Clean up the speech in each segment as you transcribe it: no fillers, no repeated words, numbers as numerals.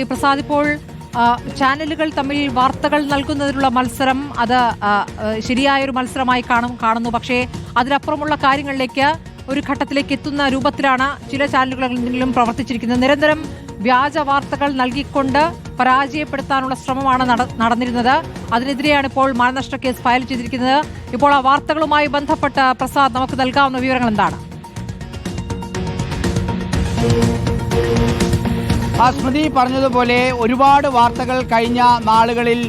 പ്രസാദ്, ഇപ്പോൾ ചാനലുകൾ തമ്മിൽ വാർത്തകൾ നൽകുന്നതിനുള്ള മത്സരം അത് ശരിയായൊരു മത്സരമായി കാണുന്നു. പക്ഷേ അതിനപ്പുറമുള്ള കാര്യങ്ങളിലേക്ക് ഒരു ഘട്ടത്തിലേക്ക് എത്തുന്ന രൂപത്തിലാണ് ചില ചാനലുകളെങ്കിലും പ്രവർത്തിച്ചിരിക്കുന്നത്. നിരന്തരം വ്യാജ വാർത്തകൾ നൽകിക്കൊണ്ട് പരാജയപ്പെടുത്താനുള്ള ശ്രമമാണ് നടന്നിരുന്നത്. അതിനെതിരെയാണ് ഇപ്പോൾ മാനനഷ്ട കേസ് ഫയൽ ചെയ്തിരിക്കുന്നത്. ഇപ്പോൾ ആ വാർത്തകളുമായി ബന്ധപ്പെട്ട് പ്രസാദ് നമുക്ക് നൽകാവുന്ന വിവരങ്ങൾ എന്താണ്? സ്മൃതി പറഞ്ഞതുപോലെ ഒരുപാട് വാർത്തകൾ കഴിഞ്ഞ നാളുകളിൽ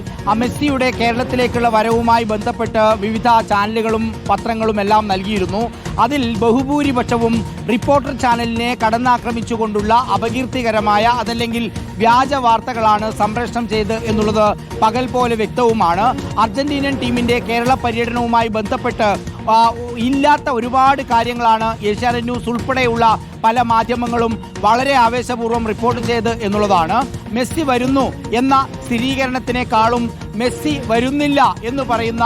മെസ്സിയുടെ കേരളത്തിലേക്കുള്ള വരവുമായി ബന്ധപ്പെട്ട് വിവിധ ചാനലുകളും പത്രങ്ങളും എല്ലാം നൽകിയിരുന്നു. അതിൽ ബഹുഭൂരിപക്ഷവും റിപ്പോർട്ടർ ചാനലിനെ കടന്നാക്രമിച്ചുകൊണ്ടുള്ള അപകീർത്തികരമായ അതല്ലെങ്കിൽ വ്യാജ വാർത്തകളാണ് സംപ്രേഷണം ചെയ്ത് എന്നുള്ളത് പകൽ പോലെ വ്യക്തവുമാണ്. അർജന്റീനൻ ടീമിന്റെ കേരള പര്യടനവുമായി ബന്ധപ്പെട്ട് ഇല്ലാത്ത ഒരുപാട് കാര്യങ്ങളാണ് ഏഷ്യാനെറ്റ് ന്യൂസ് ഉൾപ്പെടെയുള്ള പല മാധ്യമങ്ങളും വളരെ ആവേശപൂർവ്വം റിപ്പോർട്ട് ചെയ്ത് എന്നുള്ളതാണ്. മെസ്സി വരുന്നു എന്ന സ്ഥിരീകരണത്തിനേക്കാളും മെസ്സി വരുന്നില്ല എന്ന് പറയുന്ന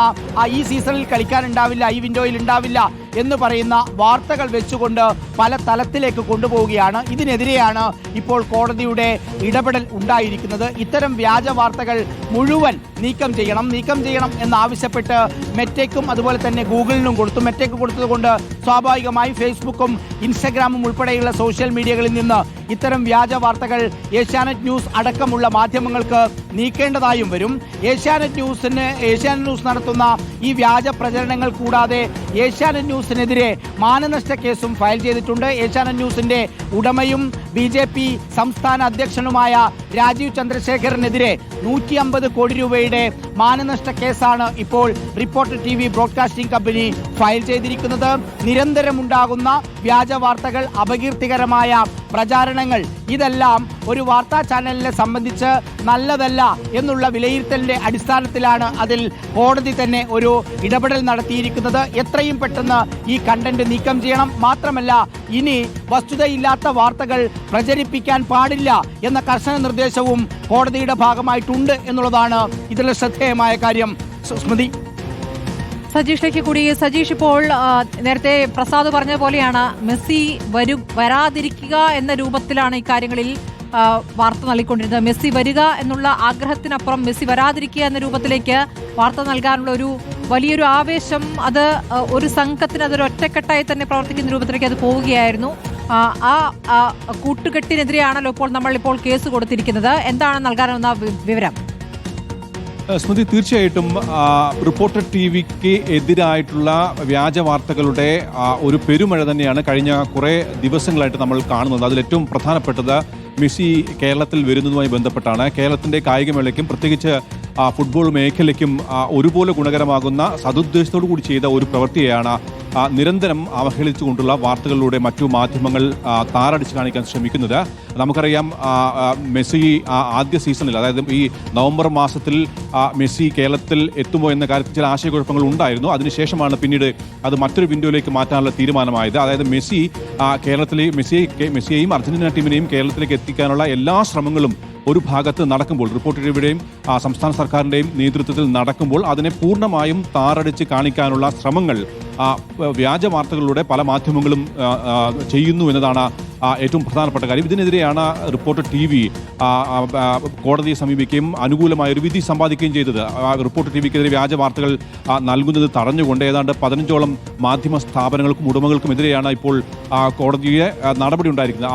ഈ സീസണിൽ കളിക്കാനുണ്ടാവില്ല, ഈ വിൻഡോയിൽ ഉണ്ടാവില്ല എന്ന് പറയുന്ന വാർത്തകൾ വെച്ചുകൊണ്ട് പല തലത്തിലേക്ക് കൊണ്ടുപോവുകയാണ്. ഇതിനെതിരെയാണ് ഇപ്പോൾ കോടതിയുടെ ഇടപെടൽ ഉണ്ടായിരിക്കുന്നത്. ഇത്തരം വ്യാജ വാർത്തകൾ മുഴുവൻ നീക്കം ചെയ്യണം എന്നാവശ്യപ്പെട്ട് മെറ്റയ്ക്കും അതുപോലെ തന്നെ ഗൂഗിളിനും കൊടുത്തു. മെറ്റയ്ക്ക് കൊടുത്തതുകൊണ്ട് സ്വാഭാവികമായി ഫേസ്ബുക്കും ഇൻസ്റ്റഗ്രാമും ഉൾപ്പെടെയുള്ള സോഷ്യൽ മീഡിയകളിൽ നിന്ന് ഇത്തരം വ്യാജ വാർത്തകൾ ഏഷ്യാനെറ്റ് ന്യൂസ് അടക്കമുള്ള മാധ്യമങ്ങൾക്ക് നീക്കേണ്ടതായും വരും. ഏഷ്യാനെറ്റ് ന്യൂസ് നടത്തുന്ന ഈ വ്യാജ പ്രചരണങ്ങൾ കൂടാതെ ഏഷ്യാനെറ്റ് ന്യൂസിനെതിരെ മാനനഷ്ട കേസും ഫയൽ ചെയ്തിട്ടുണ്ട്. ഏഷ്യാനെറ്റ് ന്യൂസിന്റെ ഉടമയും BJP സംസ്ഥാന അധ്യക്ഷനുമായ രാജീവ് ചന്ദ്രശേഖറിനെതിരെ 150 കോടി രൂപയുടെ മാനനഷ്ട കേസാണ് ഇപ്പോൾ reporter TV broadcasting company file ചെയ്തിരിക്കുന്നത്. നിരന്തരമുണ്ടാകുന്ന വ്യാജ വാർത്തകൾ, അപകീർത്തികരമായ പ്രചാരണങ്ങൾ, ഇതെല്ലാം ഒരു വാർത്താ ചാനലിനെ സംബന്ധിച്ച് നല്ലതല്ല എന്നുള്ള വിലയിരുത്തലിന്റെ അടിസ്ഥാനത്തിലാണ് അതിൽ കോടതി തന്നെ ഒരു ഇടപെടൽ നടത്തിയിരിക്കുന്നത്. എത്രയും പെട്ടെന്ന് ഈ കണ്ടന്റ് നീക്കം ചെയ്യണം. മാത്രമല്ല, ഇനി വസ്തുതയില്ലാത്ത വാർത്തകൾ പ്രചരിപ്പിക്കാൻ പാടില്ല എന്ന കർശന നിർദ്ദേശവും കോടതിയുടെ ഭാഗമായിട്ടുണ്ട് എന്നുള്ളതാണ് ഇതിലെ ശ്രദ്ധേയമായ കാര്യം. സ്മൃതി, സജീഷിലേക്ക് കൂടി. സജീഷ്, ഇപ്പോൾ നേരത്തെ പ്രസാദ് പറഞ്ഞ പോലെയാണ് മെസ്സി വരാതിരിക്കുക എന്ന രൂപത്തിലാണ് ഈ കാര്യങ്ങളിൽ വാർത്ത നൽകിക്കൊണ്ടിരുന്നത്. മെസ്സി വരിക എന്നുള്ള ആഗ്രഹത്തിനപ്പുറം മെസ്സി വരാതിരിക്കുക എന്ന രൂപത്തിലേക്ക് വാർത്ത നൽകാനുള്ള ഒരു വലിയൊരു ആവേശം, അത് ഒരു സംഘത്തിന് അതൊരു ഒറ്റക്കെട്ടായി തന്നെ പ്രവർത്തിക്കുന്ന രൂപത്തിലേക്ക് അത് പോവുകയായിരുന്നു. ആ കൂട്ടുകെട്ടിനെതിരെയാണല്ലോ നമ്മളിപ്പോൾ കേസ് കൊടുത്തിരിക്കുന്നത്. എന്താണ് നൽകാനെന്ന വിവരം? സ്മൃതി, തീർച്ചയായിട്ടും റിപ്പോർട്ടർ TVക്ക് എതിരായിട്ടുള്ള വ്യാജ വാർത്തകളുടെ ഒരു പെരുമഴ തന്നെയാണ് കഴിഞ്ഞ കുറേ ദിവസങ്ങളായിട്ട് നമ്മൾ കാണുന്നത്. അതിലേറ്റവും പ്രധാനപ്പെട്ടത് മെസ്സി കേരളത്തിൽ വരുന്നതുമായി ബന്ധപ്പെട്ടാണ്. കേരളത്തിൻ്റെ കായികമേളയ്ക്കും പ്രത്യേകിച്ച് ഫുട്ബോൾ മേഖലയ്ക്കും ഒരുപോലെ ഗുണകരമാകുന്ന സതുദ്ദേശത്തോടു കൂടി ചെയ്ത ഒരു പ്രവൃത്തിയെയാണ് നിരന്തരം അവഹേളിച്ചുകൊണ്ടുള്ള വാർത്തകളിലൂടെ മറ്റു മാധ്യമങ്ങൾ താറടിച്ച് കാണിക്കാൻ ശ്രമിക്കുന്നത്. നമുക്കറിയാം, മെസ്സി ആദ്യ സീസണിൽ, അതായത് ഈ നവംബർ മാസത്തിൽ മെസ്സി കേരളത്തിൽ എത്തുമോ എന്ന കാര്യത്തിൽ ചില ആശയക്കുഴപ്പങ്ങൾ ഉണ്ടായിരുന്നു. അതിനുശേഷമാണ് പിന്നീട് അത് മറ്റൊരു വിൻഡോയിലേക്ക് മാറ്റാനുള്ള തീരുമാനമായത്. അതായത് മെസ്സിയെയും അർജന്റീന ടീമിനെയും കേരളത്തിലേക്ക് എത്തിക്കാനുള്ള എല്ലാ ശ്രമങ്ങളും ഒരു ഭാഗത്ത് നടക്കുമ്പോൾ, റിപ്പോർട്ടർ TVയുടെയും സംസ്ഥാന സർക്കാരിൻ്റെയും നേതൃത്വത്തിൽ നടക്കുമ്പോൾ, അതിനെ പൂർണ്ണമായും താറടിച്ച് കാണിക്കാനുള്ള ശ്രമങ്ങൾ വ്യാജ വാർത്തകളിലൂടെ പല മാധ്യമങ്ങളും ചെയ്യുന്നു എന്നതാണ് ഏറ്റവും പ്രധാനപ്പെട്ട കാര്യം. ഇതിനെതിരെയാണ് റിപ്പോർട്ടർ TV കോടതിയെ സമീപിക്കുകയും അനുകൂലമായ ഒരു വിധി സമ്പാദിക്കുകയും ചെയ്തത്. റിപ്പോർട്ടർ TVക്കെതിരെ വ്യാജ വാർത്തകൾ നൽകുന്നത് തടഞ്ഞുകൊണ്ട് ഏതാണ്ട് 15ഓളം മാധ്യമ സ്ഥാപനങ്ങൾക്കും ഉടമകൾക്കുമെതിരെയാണ് ഇപ്പോൾ കോടതിയെ നടപടി ഉണ്ടായിരിക്കുന്നത്.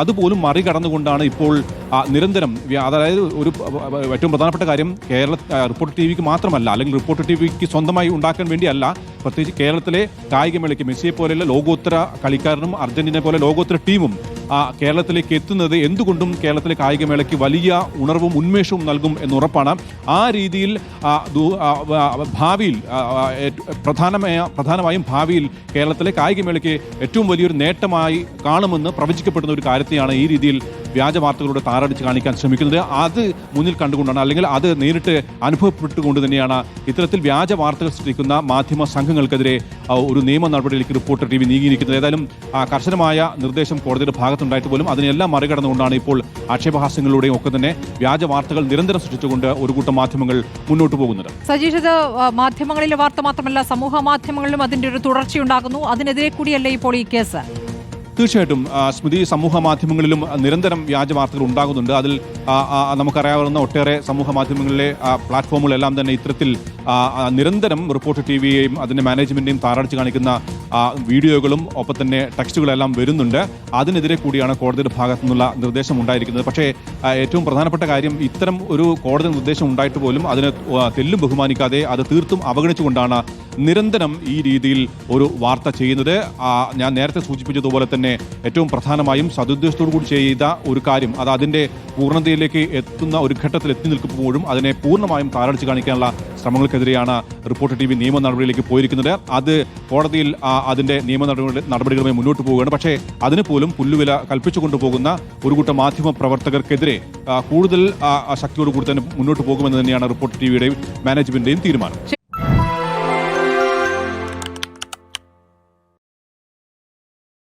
അതുപോലും മറികടന്നുകൊണ്ടാണ് ഇപ്പോൾ നിരന്തരം, അതായത് ഒരു ഏറ്റവും പ്രധാനപ്പെട്ട കാര്യം, റിപ്പോർട്ടർ TVക്ക് മാത്രമല്ല, അല്ലെങ്കിൽ റിപ്പോർട്ടർ TVക്ക് സ്വന്തമായി ഉണ്ടാക്കാൻ വേണ്ടിയല്ല, പ്രത്യേകിച്ച് കേരളത്തിലെ കായികമേളയ്ക്ക് മെസ്സിയെ പോലെയുള്ള ലോകോത്തര കളിക്കാരനും അർജന്റീന പോലെ ലോകോത്തര ടീമും കേരളത്തിലേക്ക് എത്തുന്നത് എന്തുകൊണ്ടും കേരളത്തിലെ കായികമേളയ്ക്ക് വലിയ ഉണർവും ഉന്മേഷവും നൽകും എന്നുറപ്പാണ്. ആ രീതിയിൽ ഭാവിയിൽ പ്രധാനമായും ഭാവിയിൽ കേരളത്തിലെ കായികമേളയ്ക്ക് ഏറ്റവും വലിയൊരു നേട്ടമായി കാണുമെന്ന് പ്രവചിക്കപ്പെടുന്ന ഒരു കാര്യത്തെയാണ് ഈ രീതിയിൽ വ്യാജ വാർത്തകളുടെ താറടിച്ച് കാണിക്കാൻ ശ്രമിക്കുന്നത്. അത് മുന്നിൽ കണ്ടുകൊണ്ടാണ്, അല്ലെങ്കിൽ അത് നേരിട്ട് അനുഭവപ്പെട്ടുകൊണ്ട് തന്നെയാണ് ഇത്തരത്തിൽ വ്യാജ വാർത്തകൾ സൃഷ്ടിക്കുന്ന മാധ്യമ സംഘങ്ങൾക്കെതിരെ ഒരു നിയമ നടപടിയിലേക്ക് റിപ്പോർട്ടർ TV നീങ്ങിയിരിക്കുന്നത്. ഏതായാലും കർശനമായ നിർദ്ദേശം കോടതിയുടെ ഭാഗത്തുണ്ടായിട്ട് പോലും അതിനെല്ലാം മറികടന്നുകൊണ്ടാണ് ഇപ്പോൾ ആക്ഷേപഹാസ്യങ്ങളിലൂടെയും ഒക്കെ തന്നെ വ്യാജ വാർത്തകൾ നിരന്തരം സൃഷ്ടിച്ചുകൊണ്ട് ഒരു കൂട്ടം മാധ്യമങ്ങൾ മുന്നോട്ട് പോകുന്നത്. സജീഷ്, ഇത് മാധ്യമങ്ങളിലെ വാർത്ത മാത്രമല്ല, സമൂഹ മാധ്യമങ്ങളിലും അതിന്റെ ഒരു തുടർച്ചയുണ്ടാകുന്നു. അതിനെതിരെ കൂടിയല്ലേ ഇപ്പോൾ ഈ കേസ്? തീർച്ചയായിട്ടും സ്മൃതി, സമൂഹ മാധ്യമങ്ങളിലും നിരന്തരം വ്യാജ വാർത്തകൾ ഉണ്ടാകുന്നുണ്ട്. അതിൽ നമുക്കറിയാവുന്ന ഒട്ടേറെ സമൂഹ മാധ്യമങ്ങളിലെ പ്ലാറ്റ്ഫോമുകളെല്ലാം തന്നെ ഇത്തരത്തിൽ നിരന്തരം റിപ്പോർട്ടർ ടിവിയെയും അതിൻ്റെ മാനേജ്മെൻറ്റിനെയും താറടിച്ച് കാണിക്കുന്ന വീഡിയോകളും ഒപ്പം തന്നെ ടെക്സ്റ്റുകളെല്ലാം വരുന്നുണ്ട്. അതിനെതിരെ കൂടിയാണ് കോടതിയുടെ ഭാഗത്തു നിന്നുള്ള നിർദ്ദേശം ഉണ്ടായിരിക്കുന്നത്. പക്ഷേ ഏറ്റവും പ്രധാനപ്പെട്ട കാര്യം, ഇത്തരം ഒരു കോടതി നിർദ്ദേശം ഉണ്ടായിട്ട് പോലും അതിനെ തെല്ലും ബഹുമാനിക്കാതെ അത് തീർത്തും അവഗണിച്ചുകൊണ്ടാണ് നിരന്തരം ഈ രീതിയിൽ ഒരു വാർത്ത ചെയ്യുന്നത്. ഞാൻ നേരത്തെ സൂചിപ്പിച്ചതുപോലെ തന്നെ ഏറ്റവും പ്രധാനമായും സദുദ്ദേശത്തോടു കൂടി ചെയ്ത ഒരു കാര്യം, അത് അതിൻ്റെ പൂർണ്ണതയിലേക്ക് എത്തുന്ന ഒരു ഘട്ടത്തിൽ എത്തി നിൽക്കുമ്പോഴും അതിനെ പൂർണ്ണമായും താറടിച്ച് കാണിക്കാനുള്ള ശ്രമങ്ങൾക്കെതിരെയാണ് റിപ്പോർട്ടർ ടി വി നിയമ നടപടിയിലേക്ക് പോയിരിക്കുന്നത്. അത് കോടതിയിൽ അതിൻ്റെ നിയമ നടപടികളുമായി മുന്നോട്ട് പോവുകയാണ്. പക്ഷേ അതിന് പോലും പുല്ലുവില കൽപ്പിച്ചു കൊണ്ടുപോകുന്ന ഒരു കൂട്ടം മാധ്യമ പ്രവർത്തകർക്കെതിരെ കൂടുതൽ ശക്തിയോടുകൂടി തന്നെ മുന്നോട്ട് പോകുമെന്ന് തന്നെയാണ് റിപ്പോർട്ടർ ടിവിയുടെയും മാനേജ്മെന്റിന്റെയും തീരുമാനം.